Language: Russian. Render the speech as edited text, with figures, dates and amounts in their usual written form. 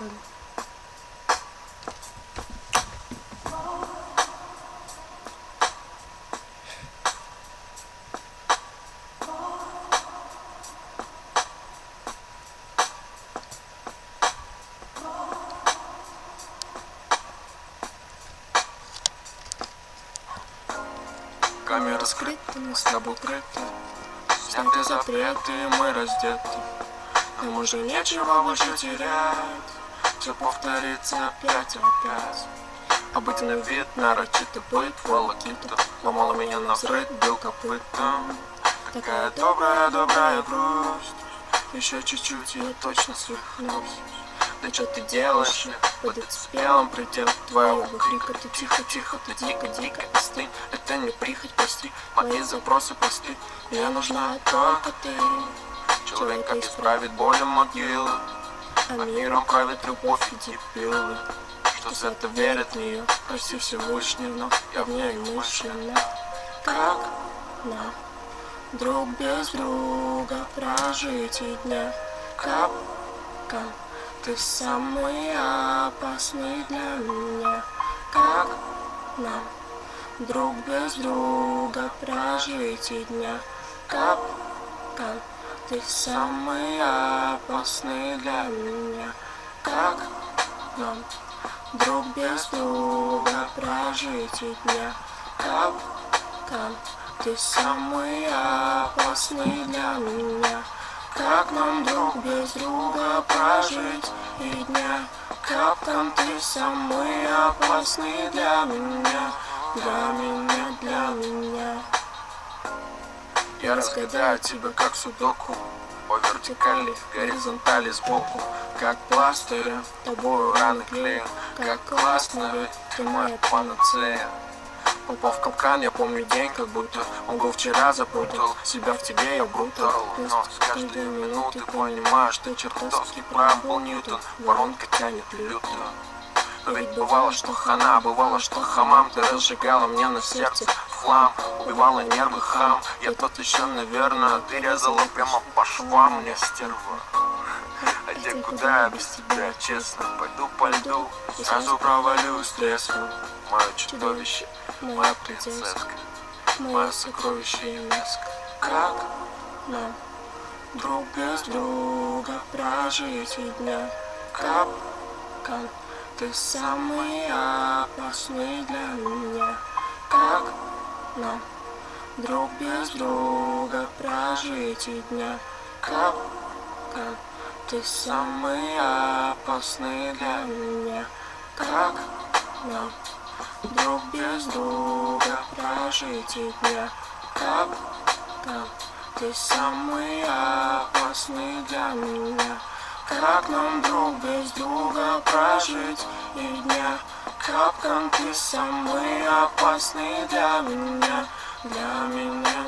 Поехали. Камера скрыта, мы с тобой крыты, сняты запреты, мы раздеты. Нам уже нечего больше терять, все повторится опять. Обыденный вид, нарочитый быт, волокита ломала меня навзрыд, бил копытом. Такая добрая грусть, еще чуть-чуть, я точно свихнусь. Да что ты делаешь, под отспелым предел твоего крика? Ты тихо, ты дико остынь. Это не прихоть, прости, мои запросы просты. Мне нужна только ты. Человека исправит болью могилы, а миром правит любовь и дебилы. Что свято верит в нее, прости Всевышний, но я в ней мысленно. Как нам друг без друга прожить и дня? Как ты самый опасный для меня. Как нам друг без друга прожить и дня? Как ты самый опасный для меня. Как нам друг без друга прожить и дня? Как ты самый опасный для меня. Как нам друг без друга прожить и дня? Капкан, ты самый опасный для меня. Для меня. Я разгадаю тебя как судоку, по вертикали, горизонтали сбоку. Как пластырем, тобою раны клею. Как классно, ведь ты моя панацея. Попав в капкан, я помню день, как будто он был вчера, запутал себя в тебе, я брутал. Но с каждой минуты понимаю, что чертовски прав был Ньютон. Воронка тянет люто. Но ведь бывало, что хана, бывало, что хамам. Ты разжигала мне на сердце в хлам, убивала нервы хам. Я тот еще, наверное, ты резала прямо по швам. Мне стерва. А где куда я без тебя, честно? Пойду по льду, сразу провалюсь, тресну. Мое чудовище, моя принцесска, мое сокровище и меска. Как нам друг без друга прожить и дня? Как ты самый опасный для меня. Как нам друг без друга прожить и дня? Как ты самый опасный для меня. Как нам друг без друга прожить и дня? Как ты самый опасный для меня. Как нам друг без друга прожить и дня? Капкан, ты самый опасный для меня. Для меня.